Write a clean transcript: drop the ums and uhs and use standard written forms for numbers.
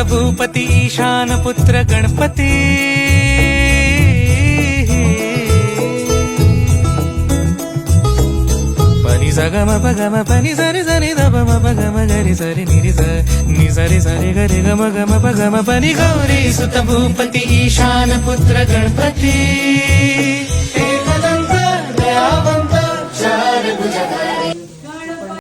भूपती ईशान पुत्र गणपती पनि सगम पगम पनि सरि सरि ध म पगम गरि सरि नि सरि सरि गरि गम गम पगम पनि गौरी सुत भूपती ईशान पुत्र गणपती एकदंत दयावंत चार भुजगा